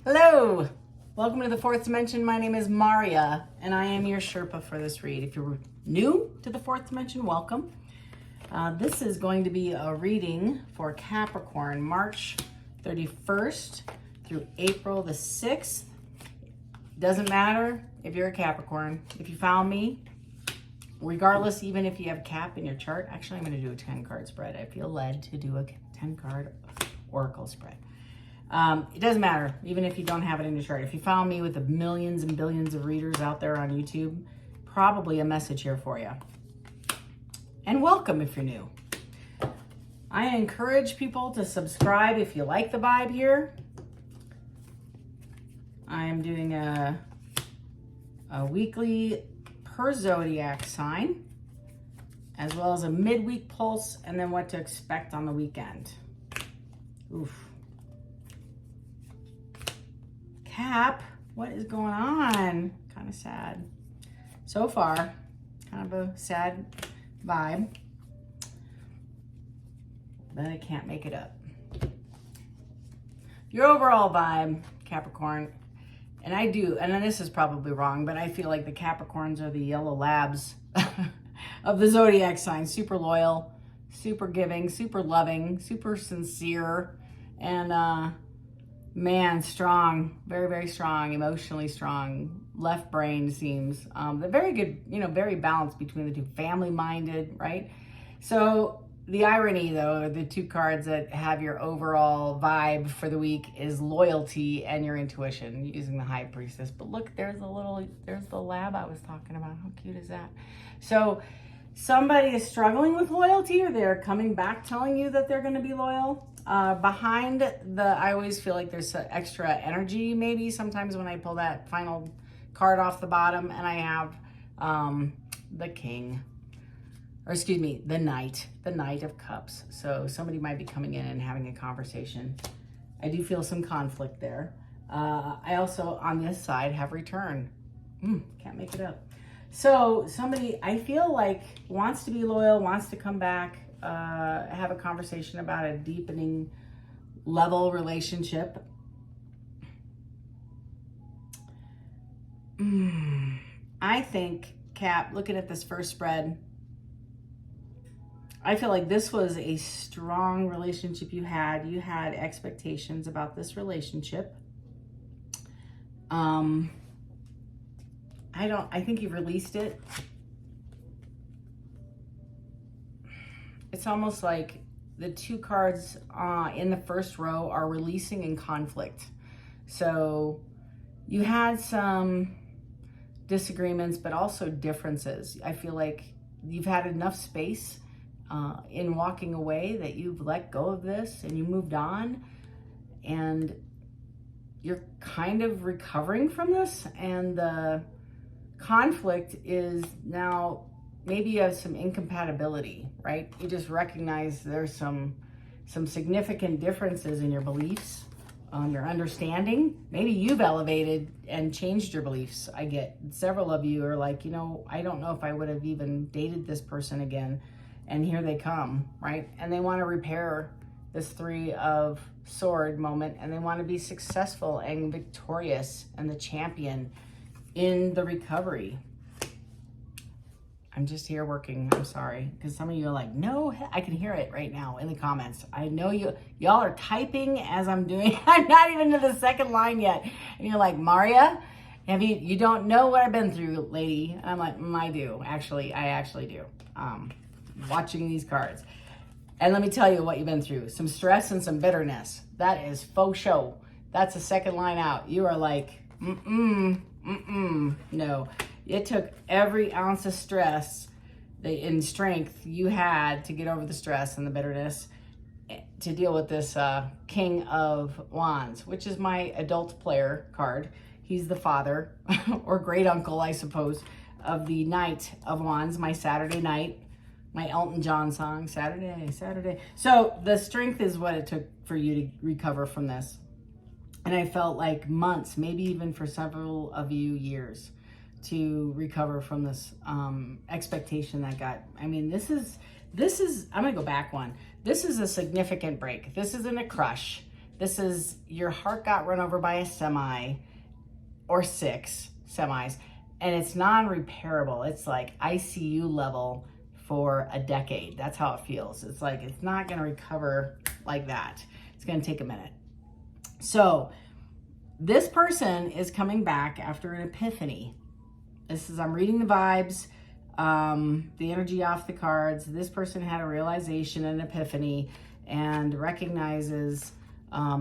Hello, welcome to the fourth dimension. My name is Maria and I am your Sherpa for this read. If you're new to the fourth dimension, welcome. This is going to be a reading for Capricorn, March 31st through April the 6th. Doesn't matter if you're a Capricorn. If you found me, regardless, even if you have Cap in your chart, actually I'm going to do a 10 card spread. I feel led to do a 10 card oracle spread. It doesn't matter, even if you don't have it in your chart. If you found me with the millions and billions of readers out there on YouTube, probably a message here for you. And welcome if you're new. I encourage people to subscribe if you like the vibe here. I am doing a weekly per zodiac sign, as well as a midweek pulse, and then what to expect on the weekend. Oof. Cap, what is going on? Kind of sad. So far, kind of a sad vibe, but I can't make it up. Your overall vibe, Capricorn, and I do, and then this is probably wrong, but I feel like the Capricorns are the yellow labs of the zodiac sign. Super loyal, super giving, super loving, super sincere, and man, strong, very, very strong, emotionally strong, left brain seems. They're very good, very balanced between the two, family-minded, right? So the irony, though, the two cards that have your overall vibe for the week is loyalty and your intuition, using the High Priestess. But look, there's the lab I was talking about. How cute is that? So somebody is struggling with loyalty, or they're coming back telling you that they're going to be loyal. Behind I always feel like there's extra energy, maybe sometimes when I pull that final card off the bottom, and I have the King, or excuse me, the Knight of Cups. So somebody might be coming in and having a conversation. I do feel some conflict there. I also, on this side, have Return. Can't make it up. So somebody, I feel like, wants to be loyal, wants to come back, have a conversation about a deepening level relationship. I think, Cap, looking at this first spread, I feel like this was a strong relationship you had. You had expectations about this relationship. I think you've released it. It's almost like the two cards in the first row are releasing in conflict. So you had some disagreements, but also differences. I feel like you've had enough space in walking away that you've let go of this and you moved on, and you're kind of recovering from this, and the conflict is now maybe you have some incompatibility, right? You just recognize there's some significant differences in your beliefs, your understanding. Maybe you've elevated and changed your beliefs. I get several of you are like, I don't know if I would have even dated this person again. And here they come, right? And they want to repair this Three of Sword moment, and they want to be successful and victorious and the champion in the recovery. I'm just here working. I'm sorry, because some of you are like, no, I can hear it right now in the comments. I know y'all are typing as I'm doing. I'm not even to the second line yet. And you're like, Maria, you don't know what I've been through, lady. And I'm like, I do. Actually, I actually do. Watching these cards. And let me tell you what you've been through. Some stress and some bitterness. That is faux show. That's the second line out. You are like, no. It took every ounce of stress and strength you had to get over the stress and the bitterness to deal with this King of Wands, which is my adult player card. He's the father or great uncle, I suppose, of the Knight of Wands, my Saturday night, my Elton John song, Saturday. So the strength is what it took for you to recover from this. And I felt like months, maybe even for several of you years, to recover from this expectation that got, this is, I'm gonna go back one. This is a significant break. This isn't a crush. This is your heart got run over by a semi or 6 semis, and it's non-repairable. It's like ICU level for a decade. That's how it feels. It's like it's not going to recover like that. It's going to take a minute. So this person is coming back after an epiphany. I'm reading the vibes, the energy off the cards. This person had a realization, an epiphany, and recognizes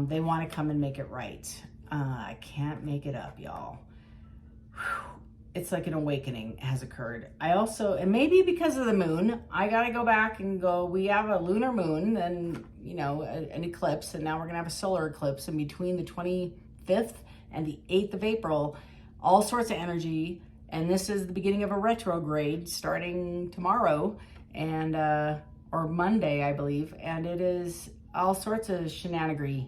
they want to come and make it right. I can't make it up, y'all. It's like an awakening has occurred. I also, and maybe because of the moon, I got to go back and go, we have a lunar moon and, you know, an eclipse, and now we're going to have a solar eclipse. And between the 25th and the 8th of April, all sorts of energy. And this is the beginning of a retrograde starting tomorrow and, or Monday, I believe. And it is all sorts of shenanigery.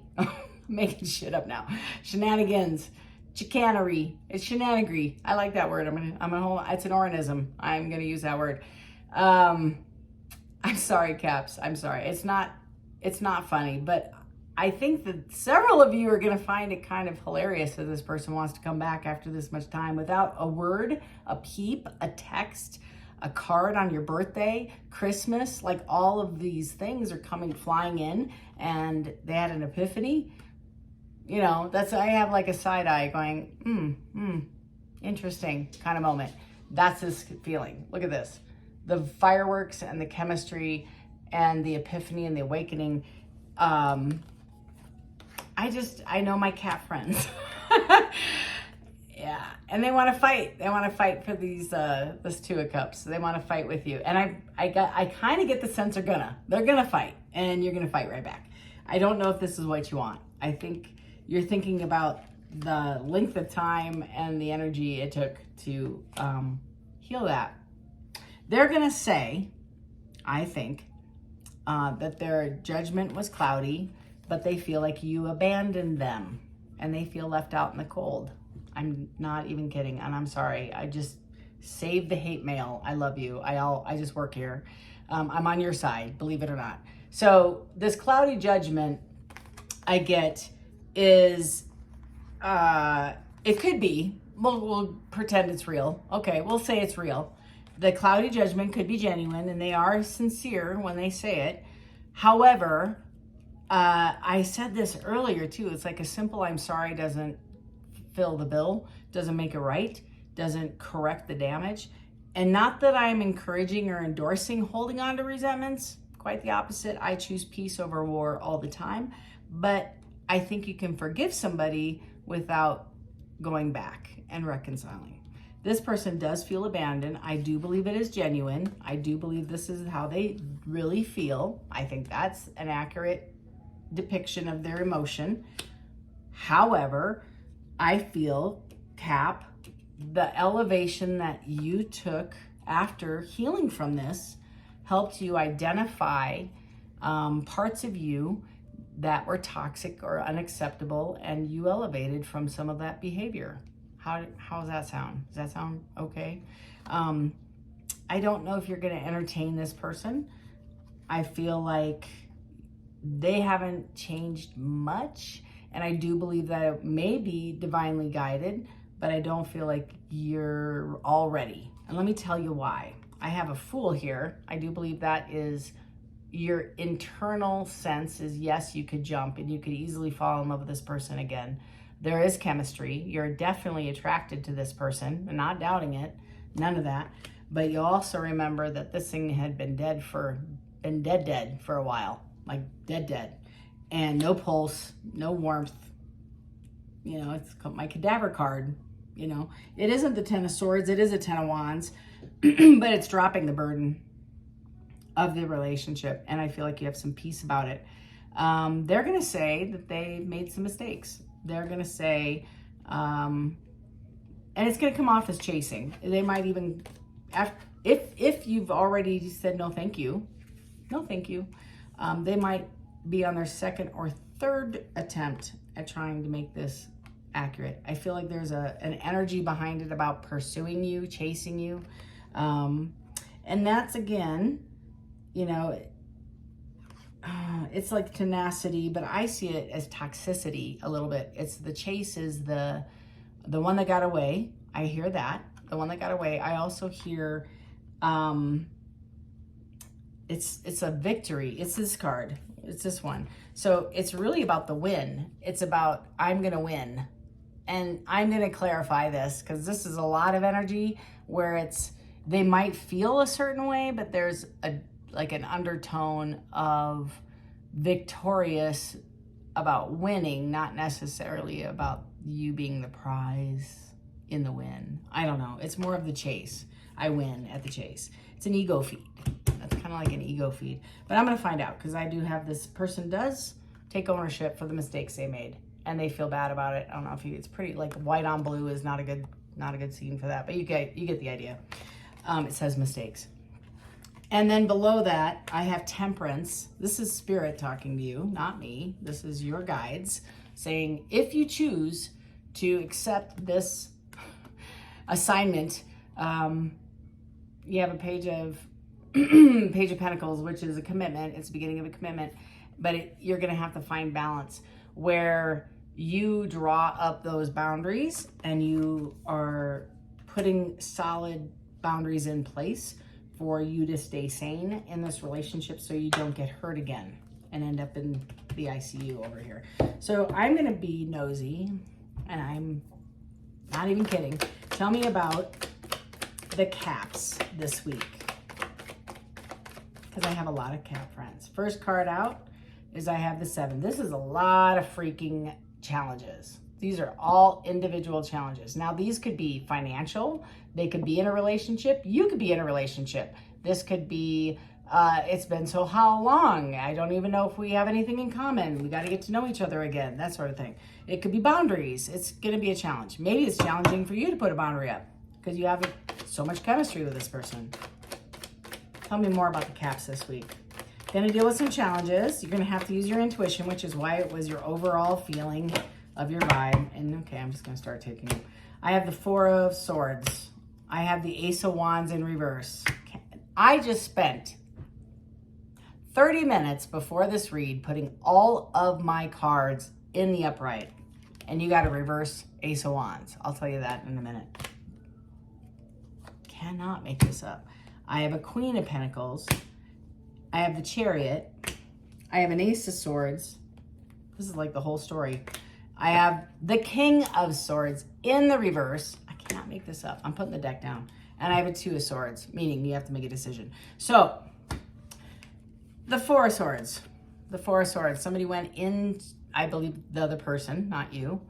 Making shit up now. Shenanigans. Chicanery. It's shenanigery. I like that word. It's an organism. I'm gonna use that word. I'm sorry, Caps. I'm sorry. It's not funny, but I think that several of you are gonna find it kind of hilarious that this person wants to come back after this much time without a word, a peep, a text, a card on your birthday, Christmas. Like all of these things are flying in, and they had an epiphany. You know, I have like a side eye going, interesting kind of moment. That's this feeling. Look at this. The fireworks and the chemistry and the epiphany and the awakening. I know my cat friends. Yeah. And they want to fight. They want to fight for this 2 of Cups. They want to fight with you. And I kind of get the sense they're gonna fight, and you're gonna fight right back. I don't know if this is what you want. I think you're thinking about the length of time and the energy it took to heal that. They're going to say, I think, that their judgment was cloudy, but they feel like you abandoned them and they feel left out in the cold. I'm not even kidding. And I'm sorry. I just save the hate mail. I love you. I just work here. I'm on your side, believe it or not. So this cloudy judgment I get is, it could be, we'll pretend it's real. Okay, we'll say it's real. The cloudy judgment could be genuine, and they are sincere when they say it. However, I said this earlier too, it's like a simple I'm sorry doesn't fill the bill, doesn't make it right, doesn't correct the damage. And not that I'm encouraging or endorsing holding on to resentments, quite the opposite. I choose peace over war all the time, but I think you can forgive somebody without going back and reconciling. This person does feel abandoned. I do believe it is genuine. I do believe this is how they really feel. I think that's an accurate depiction of their emotion. However, I feel, Cap, the elevation that you took after healing from this helped you identify parts of you that were toxic or unacceptable, and you elevated from some of that behavior. How does that sound? Does that sound okay? I don't know if you're going to entertain this person. I feel like they haven't changed much, and I do believe that it may be divinely guided, but I don't feel like you're all ready. And let me tell you why. I have a Fool here. I do believe that is your internal sense is, yes, you could jump and you could easily fall in love with this person again. There is chemistry. You're definitely attracted to this person. I'm not doubting it. None of that. But you also remember that this thing had been dead for a while. Like dead. And no pulse, no warmth. You know, it's my cadaver card. You know, it isn't the 10 of Swords. It is a 10 of Wands. But it's dropping the burden of the relationship, and I feel like you have some peace about it. They're going to say that they made some mistakes. They're going to say, and it's going to come off as chasing. They might even, if you've already said no thank you, they might be on their second or third attempt at trying to make this accurate. I feel like there's an energy behind it about pursuing you, chasing you, and that's, again, you know, it's like tenacity, but I see it as toxicity a little bit. It's the chase is the one that got away. I hear that, the one that got away. I also hear it's a victory. It's this card. It's this one. So it's really about the win. It's about I'm gonna win, and I'm gonna clarify this because this is a lot of energy where they might feel a certain way, but there's an undertone of victorious about winning, not necessarily about you being the prize in the win. I don't know. It's more of the chase. I win at the chase. It's an ego feed. That's kind of like an ego feed. But I'm going to find out because I do have this person does take ownership for the mistakes they made and they feel bad about it. I don't know if it's pretty like white on blue is not a good scene for that, but you get the idea. It says mistakes. And then below that, I have temperance. This is spirit talking to you, not me. This is your guides saying, if you choose to accept this assignment, you have a page of Pentacles, which is a commitment. It's the beginning of a commitment, but you're going to have to find balance where you draw up those boundaries and you are putting solid boundaries in place for you to stay sane in this relationship so you don't get hurt again and end up in the ICU over here. So I'm going to be nosy, and I'm not even kidding. Tell me about the caps this week, because I have a lot of cap friends. First card out is I have the 7. This is a lot of freaking challenges. These are all individual challenges. Now, these could be financial. They could be in a relationship. You could be in a relationship. This could be, it's been so how long? I don't even know if we have anything in common. We got to get to know each other again, that sort of thing. It could be boundaries. It's going to be a challenge. Maybe it's challenging for you to put a boundary up because you have so much chemistry with this person. Tell me more about the caps this week. Going to deal with some challenges. You're going to have to use your intuition, which is why it was your overall feeling of your vibe. And okay, I'm just going to start taking them. I have the 4 of Swords. I have the Ace of Wands in reverse. I just spent 30 minutes before this read putting all of my cards in the upright. And you got a reverse Ace of Wands. I'll tell you that in a minute. Cannot make this up. I have a Queen of Pentacles. I have the Chariot. I have an Ace of Swords. This is like the whole story. I have the King of Swords in the reverse. I cannot make this up. I'm putting the deck down. And I have a 2 of Swords, meaning you have to make a decision. So, the 4 of Swords. The 4 of Swords. Somebody went in, I believe the other person, not you.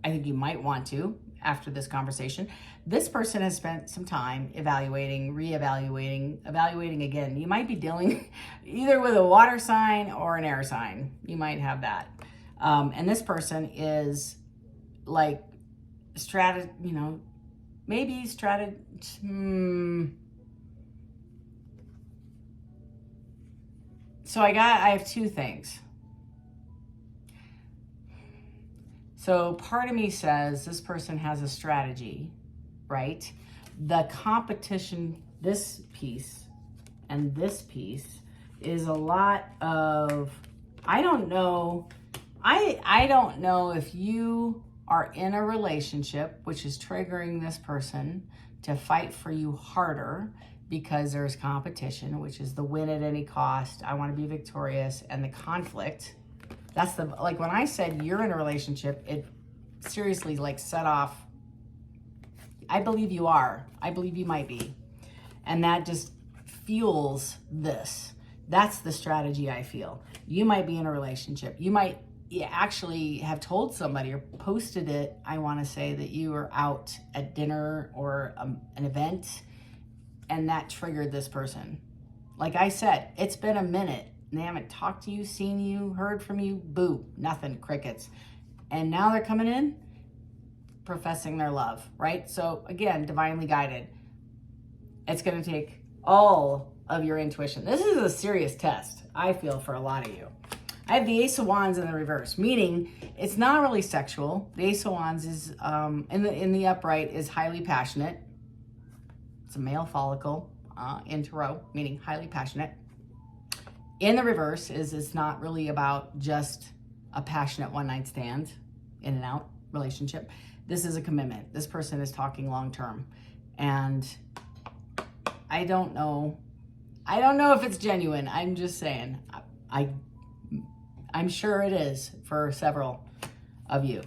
I think you might want to after this conversation. This person has spent some time evaluating, reevaluating, evaluating again. You might be dealing either with a water sign or an air sign. You might have that. And this person is like maybe So I have 2 things. So part of me says this person has a strategy, right? The competition, this piece and this piece is a lot of, I don't know if you are in a relationship which is triggering this person to fight for you harder because there's competition, which is the win at any cost. I want to be victorious, and the conflict. That's like when I said you're in a relationship, it seriously like set off. I believe you are. I believe you might be. And that just fuels this. That's the strategy I feel. You might be in a relationship. You might actually have told somebody or posted it. I want to say that you were out at dinner or an event, and that triggered this person. Like I said, it's been a minute. They haven't talked to you, seen you, heard from you. Boo, nothing, crickets. And now they're coming in, professing their love, right? So again, divinely guided. It's going to take all of your intuition. This is a serious test, I feel, for a lot of you. I have the Ace of Wands in the reverse, meaning it's not really sexual. The Ace of Wands is in the upright is highly passionate. It's a male follicle in tarot, meaning highly passionate. In the reverse is it's not really about just a passionate one night stand, in and out relationship. This is a commitment. This person is talking long term. And I don't know if it's genuine. I'm just saying, I'm sure it is for several of you.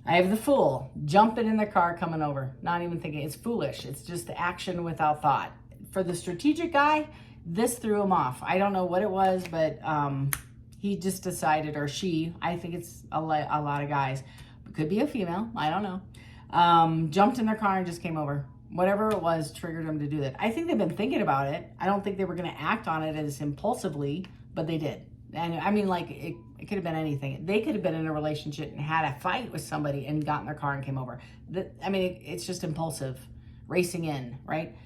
I have the Fool, jumping in the car, coming over, not even thinking. It's foolish. It's just action without thought. For the strategic guy, this threw him off. I don't know what it was, but he just decided, or she, I think it's a lot of guys, it could be a female, I don't know, jumped in their car and just came over. Whatever it was triggered them to do that. I think they've been thinking about it. I don't think they were going to act on it as impulsively, but they did. And I mean, like, it could have been anything. They could have been in a relationship and had a fight with somebody and got in their car and came over. It's just impulsive, racing in, right?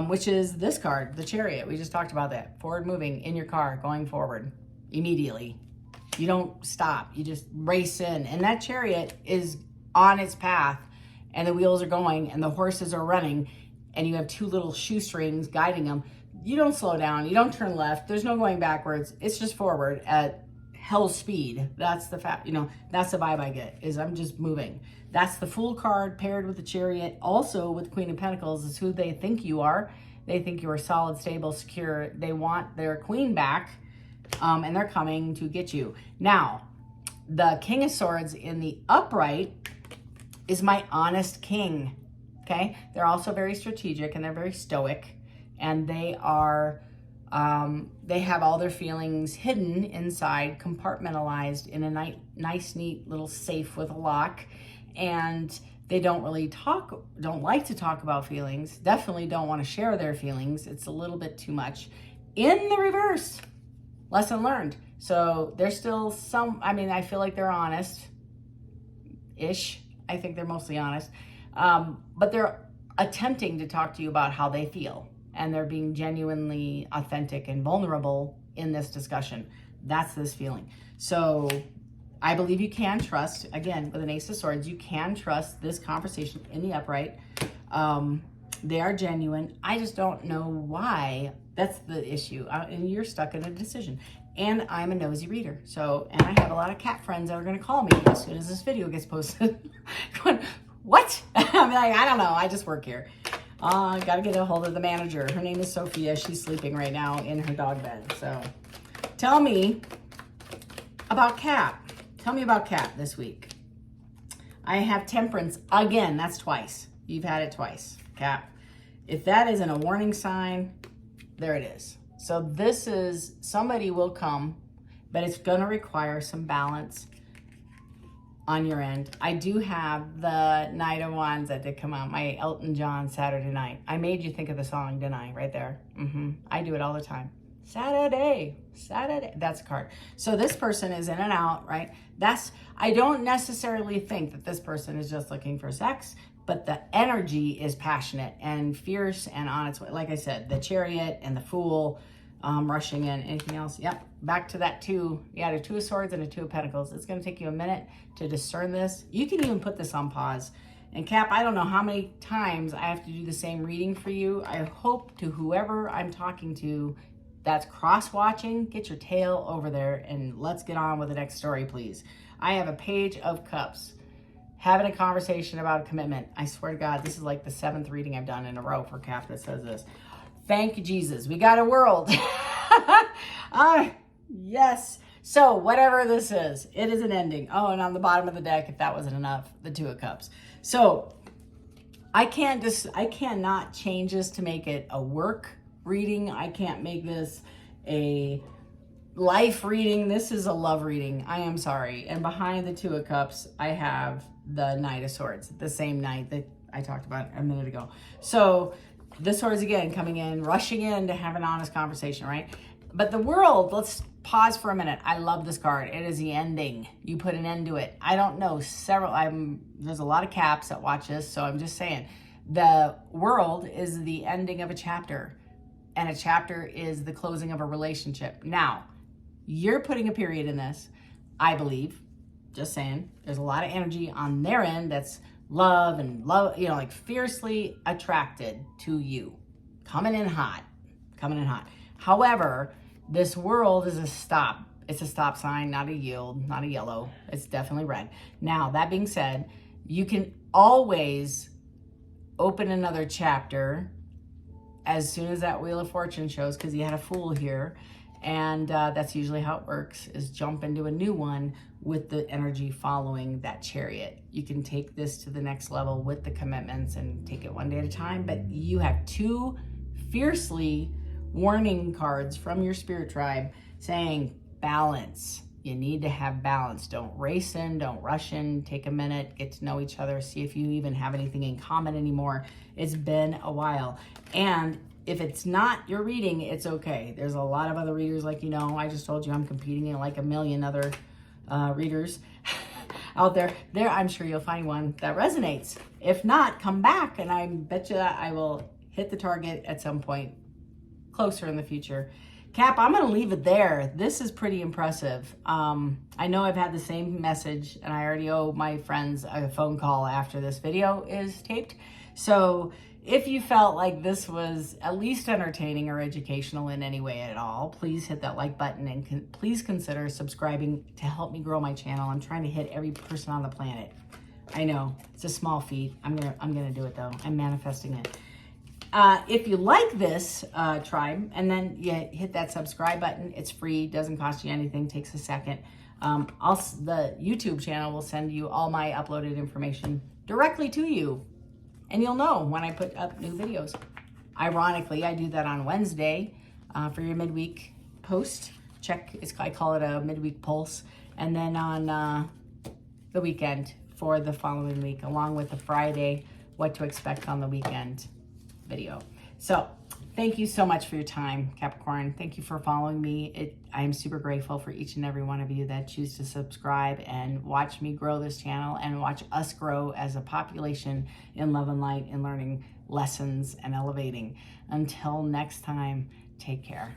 Which is this card, the Chariot. We just talked about that. Forward moving in your car, going forward immediately. You don't stop. You just race in. And that Chariot is on its path, and the wheels are going, and the horses are running, and you have two little shoestrings guiding them. You don't slow down. You don't turn left. There's no going backwards. It's just forward at hell speed. That's the fact. That's the vibe I get, is I'm just moving. That's the Fool card paired with the Chariot. Also with Queen of Pentacles is who they think you are. They think you are solid, stable, secure. They want their queen back, and they're coming to get you. Now, the King of Swords in the upright is my honest king, okay? They're also very strategic, and they're very stoic, and they are, they have all their feelings hidden inside, compartmentalized in a nice, neat little safe with a lock, and they don't like to talk about feelings, definitely don't want to share their feelings. It's a little bit too much. In the reverse, lesson learned. So there's still I feel like they're honest-ish. I think they're mostly honest, but they're attempting to talk to you about how they feel, and they're being genuinely authentic and vulnerable in this discussion. That's this feeling. So I believe you can trust, again, with an Ace of Swords, you can trust this conversation in the upright. They are genuine. I just don't know why. That's the issue. And you're stuck in a decision. And I'm a nosy reader. And I have a lot of cat friends that are going to call me as soon as this video gets posted. Going, what? I'm like, I don't know. I just work here. Got to get a hold of the manager. Her name is Sophia. She's sleeping right now in her dog bed. So tell me about Cap. Tell me about Cap this week. I have Temperance again. That's twice. You've had it twice, Cap. If that isn't a warning sign, there it is. So this is, somebody will come, but it's going to require some balance on your end. I do have the Knight of Wands that did come out, my Elton John Saturday Night. I made you think of the song, didn't I? Right there. I do it all the time. Saturday, that's a card. So this person is in and out, right? I don't necessarily think that this person is just looking for sex, but the energy is passionate and fierce and on its way. Like I said, the Chariot and the Fool, rushing in. Anything else? Yep. Back to that two. You had a Two of Swords and a Two of Pentacles. It's going to take you a minute to discern this. You can even put this on pause. And Cap, I don't know how many times I have to do the same reading for you. I hope to whoever I'm talking to that's cross-watching, get your tail over there and let's get on with the next story, please. I have a Page of Cups. Having a conversation about a commitment. I swear to God, this is like the 7th reading I've done in a row for Cap that says this. Thank you, Jesus. We got a world. Yes. So whatever this is, it is an ending. Oh, and on the bottom of the deck, if that wasn't enough, the Two of Cups. So I cannot change this to make it a work reading. I can't make this a life reading. This is a love reading. I am sorry. And behind the Two of Cups, I have the Knight of Swords, the same knight that I talked about a minute ago. So the Swords again coming in, rushing in to have an honest conversation, right? But the World, let's pause for a minute. I love this card. It is the ending. You put an end to it. I don't know, there's a lot of Caps that watch this, so I'm just saying. The World is the ending of a chapter, and a chapter is the closing of a relationship. Now, you're putting a period in this, I believe. Just saying. There's a lot of energy on their end that's love, like fiercely attracted to you. Coming in hot. However, This world is a stop. It's a stop sign, not a yield, not a yellow. It's definitely red. Now, that being said, you can always open another chapter as soon as that Wheel of Fortune shows, because you had a Fool here. And that's usually how it works, is jump into a new one with the energy following that Chariot. You can take this to the next level with the commitments and take it one day at a time, but you have 2 fiercely warning cards from your spirit tribe saying balance. You need to have balance. Don't race in, don't rush in, take a minute, get to know each other, see if you even have anything in common anymore. It's been a while. And if it's not your reading, it's okay. There's a lot of other readers, like, I just told you I'm competing in like a million other readers out there. I'm sure you'll find one that resonates. If not, come back and I bet you I will hit the target at some point closer in the future. Cap, I'm going to leave it there. This is pretty impressive. I know I've had the same message, and I already owe my friends a phone call after this video is taped. So if you felt like this was at least entertaining or educational in any way at all, please hit that like button and please consider subscribing to help me grow my channel. I'm trying to hit every person on the planet. I know it's a small feat. I'm gonna do it though. I'm manifesting it. If you like this tribe, and then you hit that subscribe button, it's free, doesn't cost you anything, takes a second. The YouTube channel will send you all my uploaded information directly to you, and you'll know when I put up new videos. Ironically, I do that on Wednesday for your midweek post. I call it a midweek pulse, and then on the weekend for the following week, along with the Friday, what to expect on the weekend video. So thank you so much for your time, Capricorn. Thank you for following me. I am super grateful for each and every one of you that choose to subscribe and watch me grow this channel and watch us grow as a population in love and light and learning lessons and elevating. Until next time, take care.